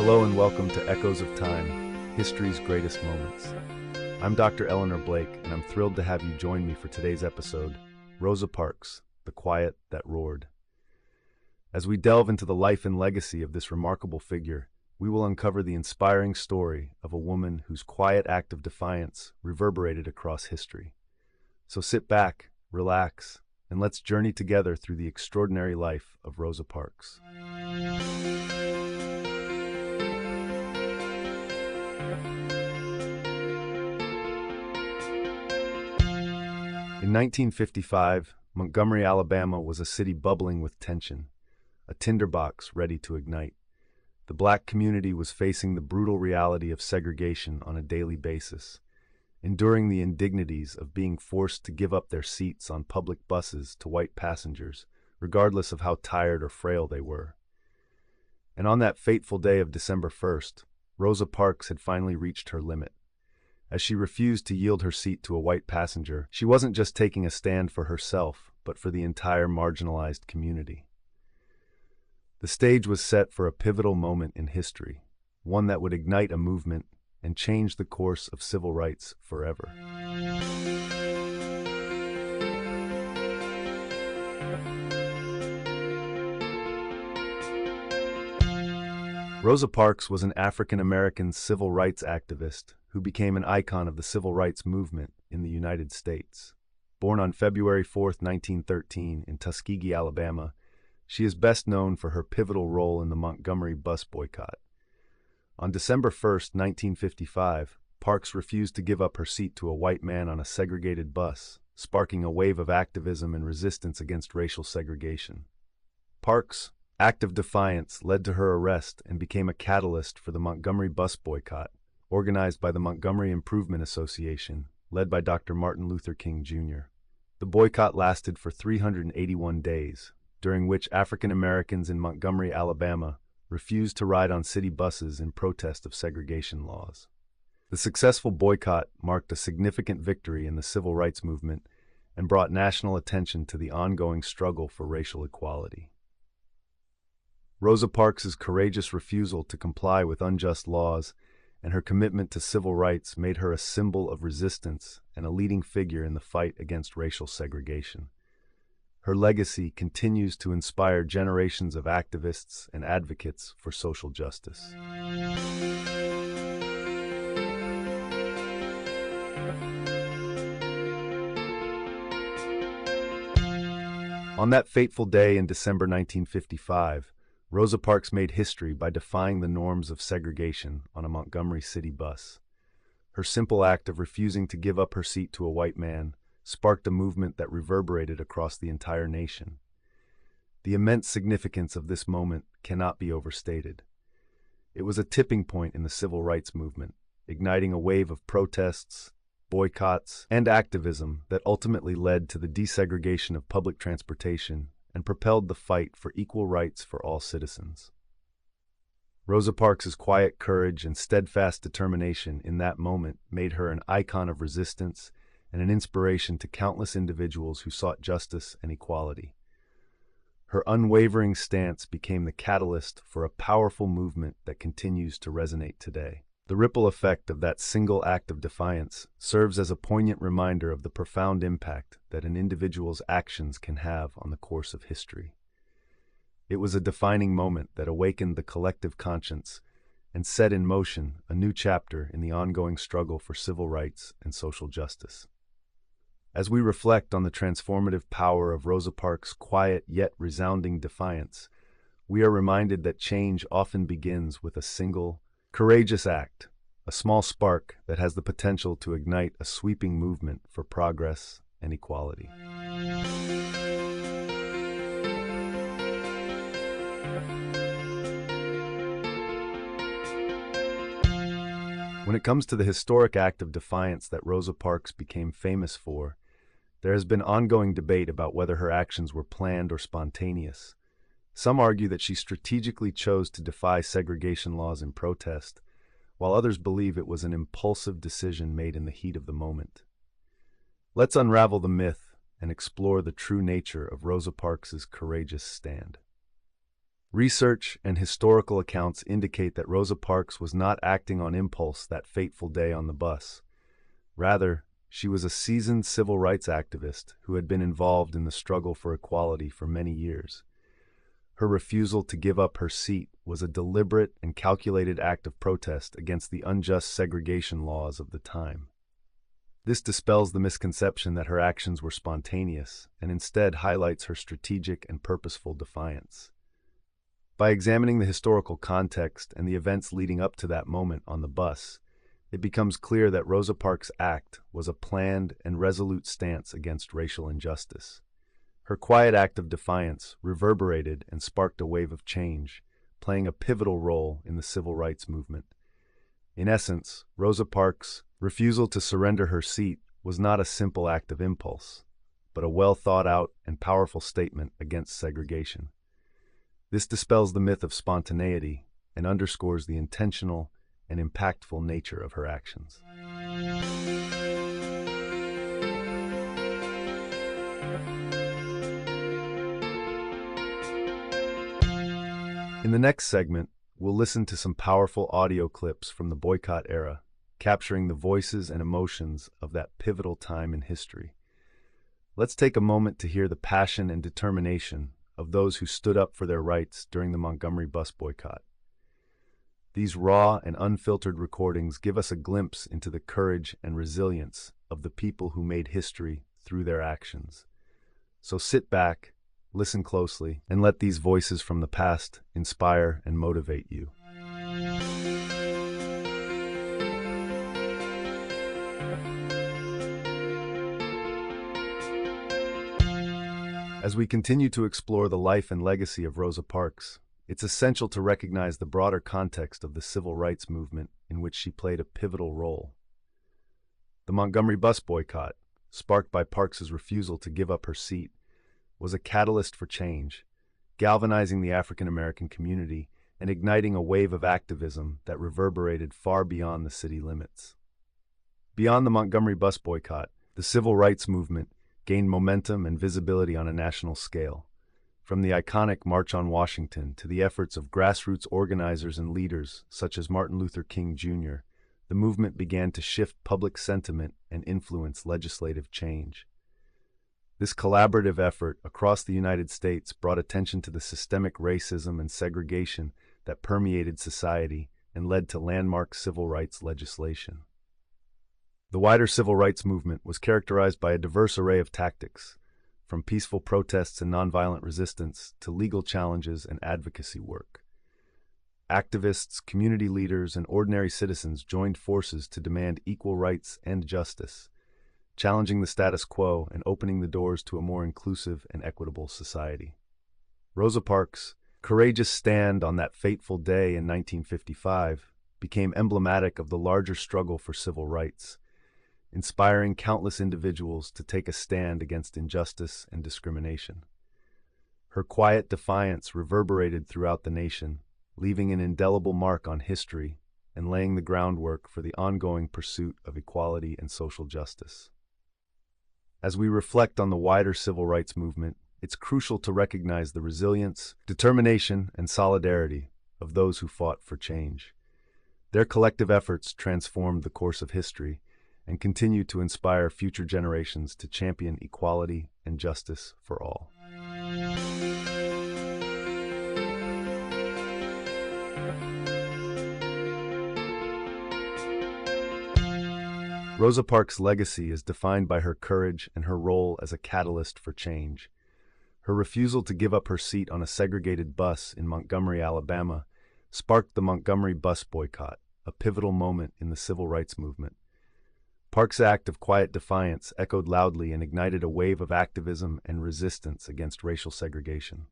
Hello and welcome to Echoes of Time, History's Greatest Moments. I'm Dr. Eleanor Blake, and I'm thrilled to have you join me for today's episode, Rosa Parks, The Quiet That Roared. As we delve into the life and legacy of this remarkable figure, we will uncover the inspiring story of a woman whose quiet act of defiance reverberated across history. So sit back, relax, and let's journey together through the extraordinary life of Rosa Parks. In 1955, Montgomery, Alabama was a city bubbling with tension, a tinderbox ready to ignite. The black community was facing the brutal reality of segregation on a daily basis, enduring the indignities of being forced to give up their seats on public buses to white passengers, regardless of how tired or frail they were. And on that fateful day of December 1st, Rosa Parks had finally reached her limit. As she refused to yield her seat to a white passenger, she wasn't just taking a stand for herself, but for the entire marginalized community. The stage was set for a pivotal moment in history, one that would ignite a movement and change the course of civil rights forever. Rosa Parks was an African-American civil rights activist who became an icon of the civil rights movement in the United States. Born on February 4, 1913, in Tuskegee, Alabama, she is best known for her pivotal role in the Montgomery bus boycott. On December 1, 1955, Parks refused to give up her seat to a white man on a segregated bus, sparking a wave of activism and resistance against racial segregation. Parks' act of defiance led to her arrest and became a catalyst for the Montgomery bus boycott, organized by the Montgomery Improvement Association, led by Dr. Martin Luther King, Jr. The boycott lasted for 381 days, during which African Americans in Montgomery, Alabama, refused to ride on city buses in protest of segregation laws. The successful boycott marked a significant victory in the civil rights movement and brought national attention to the ongoing struggle for racial equality. Rosa Parks' courageous refusal to comply with unjust laws and her commitment to civil rights made her a symbol of resistance and a leading figure in the fight against racial segregation. Her legacy continues to inspire generations of activists and advocates for social justice. On that fateful day in December 1955, Rosa Parks made history by defying the norms of segregation on a Montgomery city bus. Her simple act of refusing to give up her seat to a white man sparked a movement that reverberated across the entire nation. The immense significance of this moment cannot be overstated. It was a tipping point in the civil rights movement, igniting a wave of protests, boycotts, and activism that ultimately led to the desegregation of public transportation and propelled the fight for equal rights for all citizens. Rosa Parks' quiet courage and steadfast determination in that moment made her an icon of resistance and an inspiration to countless individuals who sought justice and equality. Her unwavering stance became the catalyst for a powerful movement that continues to resonate today. The ripple effect of that single act of defiance serves as a poignant reminder of the profound impact that an individual's actions can have on the course of history. It was a defining moment that awakened the collective conscience and set in motion a new chapter in the ongoing struggle for civil rights and social justice. As we reflect on the transformative power of Rosa Parks' quiet yet resounding defiance, we are reminded that change often begins with a single, courageous act, a small spark that has the potential to ignite a sweeping movement for progress and equality. When it comes to the historic act of defiance that Rosa Parks became famous for, there has been ongoing debate about whether her actions were planned or spontaneous. Some argue that she strategically chose to defy segregation laws in protest, while others believe it was an impulsive decision made in the heat of the moment. Let's unravel the myth and explore the true nature of Rosa Parks' courageous stand. Research and historical accounts indicate that Rosa Parks was not acting on impulse that fateful day on the bus. Rather, she was a seasoned civil rights activist who had been involved in the struggle for equality for many years. Her refusal to give up her seat was a deliberate and calculated act of protest against the unjust segregation laws of the time. This dispels the misconception that her actions were spontaneous and instead highlights her strategic and purposeful defiance. By examining the historical context and the events leading up to that moment on the bus, it becomes clear that Rosa Parks' act was a planned and resolute stance against racial injustice. Her quiet act of defiance reverberated and sparked a wave of change, playing a pivotal role in the civil rights movement. In essence, Rosa Parks' refusal to surrender her seat was not a simple act of impulse, but a well-thought-out and powerful statement against segregation. This dispels the myth of spontaneity and underscores the intentional and impactful nature of her actions. In the next segment, we'll listen to some powerful audio clips from the boycott era, capturing the voices and emotions of that pivotal time in history. Let's take a moment to hear the passion and determination of those who stood up for their rights during the Montgomery bus boycott. These raw and unfiltered recordings give us a glimpse into the courage and resilience of the people who made history through their actions. So sit back, listen closely, and let these voices from the past inspire and motivate you. As we continue to explore the life and legacy of Rosa Parks, it's essential to recognize the broader context of the civil rights movement in which she played a pivotal role. The Montgomery bus boycott, sparked by Parks's refusal to give up her seat, was a catalyst for change, galvanizing the African American community and igniting a wave of activism that reverberated far beyond the city limits. Beyond the Montgomery bus boycott, the civil rights movement gained momentum and visibility on a national scale. From the iconic March on Washington to the efforts of grassroots organizers and leaders such as Martin Luther King Jr., the movement began to shift public sentiment and influence legislative change. This collaborative effort across the United States brought attention to the systemic racism and segregation that permeated society and led to landmark civil rights legislation. The wider civil rights movement was characterized by a diverse array of tactics, from peaceful protests and nonviolent resistance to legal challenges and advocacy work. Activists, community leaders, and ordinary citizens joined forces to demand equal rights and justice, challenging the status quo and opening the doors to a more inclusive and equitable society. Rosa Parks' courageous stand on that fateful day in 1955 became emblematic of the larger struggle for civil rights, inspiring countless individuals to take a stand against injustice and discrimination. Her quiet defiance reverberated throughout the nation, leaving an indelible mark on history and laying the groundwork for the ongoing pursuit of equality and social justice. As we reflect on the wider civil rights movement, it's crucial to recognize the resilience, determination, and solidarity of those who fought for change. Their collective efforts transformed the course of history and continue to inspire future generations to champion equality and justice for all. Rosa Parks' legacy is defined by her courage and her role as a catalyst for change. Her refusal to give up her seat on a segregated bus in Montgomery, Alabama, sparked the Montgomery bus boycott, a pivotal moment in the civil rights movement. Parks' act of quiet defiance echoed loudly and ignited a wave of activism and resistance against racial segregation.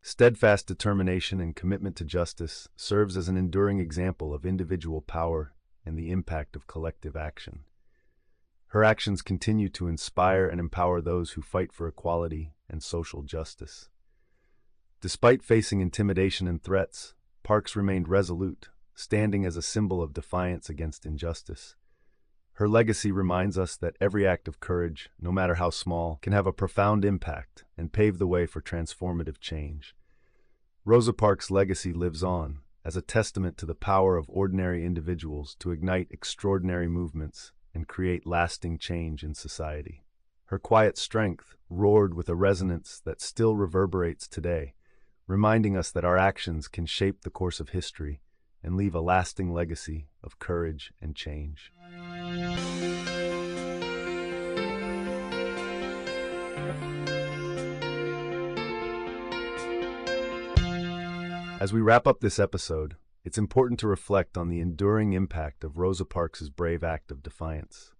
Steadfast determination and commitment to justice serves as an enduring example of individual power and the impact of collective action. Her actions continue to inspire and empower those who fight for equality and social justice. Despite facing intimidation and threats, Parks remained resolute, standing as a symbol of defiance against injustice. Her legacy reminds us that every act of courage, no matter how small, can have a profound impact and pave the way for transformative change. Rosa Parks' legacy lives on as a testament to the power of ordinary individuals to ignite extraordinary movements and create lasting change in society. Her quiet strength roared with a resonance that still reverberates today, reminding us that our actions can shape the course of history and leave a lasting legacy of courage and change. As we wrap up this episode, it's important to reflect on the enduring impact of Rosa Parks' brave act of defiance.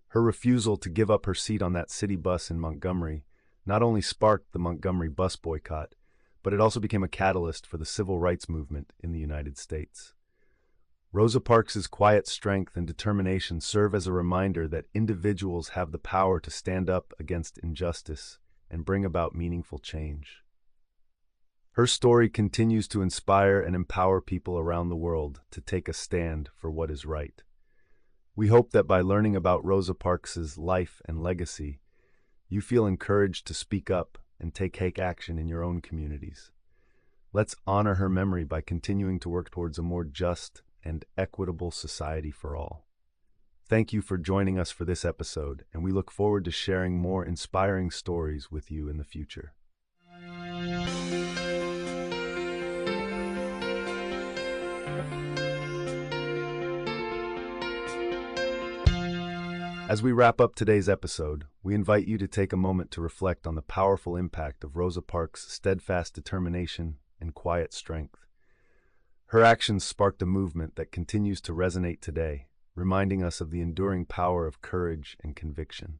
Her refusal to give up her seat on that city bus in Montgomery not only sparked the Montgomery bus boycott, but it also became a catalyst for the civil rights movement in the United States. Rosa Parks' quiet strength and determination serve as a reminder that individuals have the power to stand up against injustice and bring about meaningful change. Her story continues to inspire and empower people around the world to take a stand for what is right. We hope that by learning about Rosa Parks' life and legacy, you feel encouraged to speak up and take action in your own communities. Let's honor her memory by continuing to work towards a more just and equitable society for all. Thank you for joining us for this episode, and we look forward to sharing more inspiring stories with you in the future. As we wrap up today's episode, we invite you to take a moment to reflect on the powerful impact of Rosa Parks' steadfast determination and quiet strength. Her actions sparked a movement that continues to resonate today, reminding us of the enduring power of courage and conviction.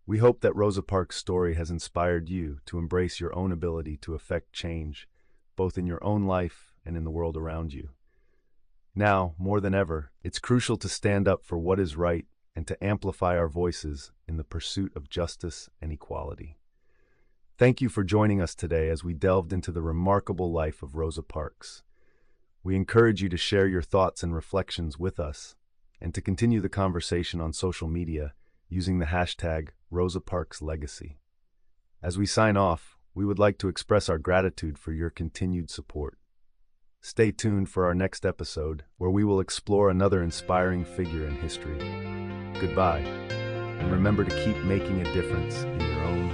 We hope that Rosa Parks' story has inspired you to embrace your own ability to affect change, both in your own life and in the world around you. Now, more than ever, it's crucial to stand up for what is right and to amplify our voices in the pursuit of justice and equality. Thank you for joining us today as we delved into the remarkable life of Rosa Parks. We encourage you to share your thoughts and reflections with us and to continue the conversation on social media using the hashtag #RosaParksLegacy. As we sign off, we would like to express our gratitude for your continued support. Stay tuned for our next episode, where we will explore another inspiring figure in history. Goodbye, and remember to keep making a difference in your own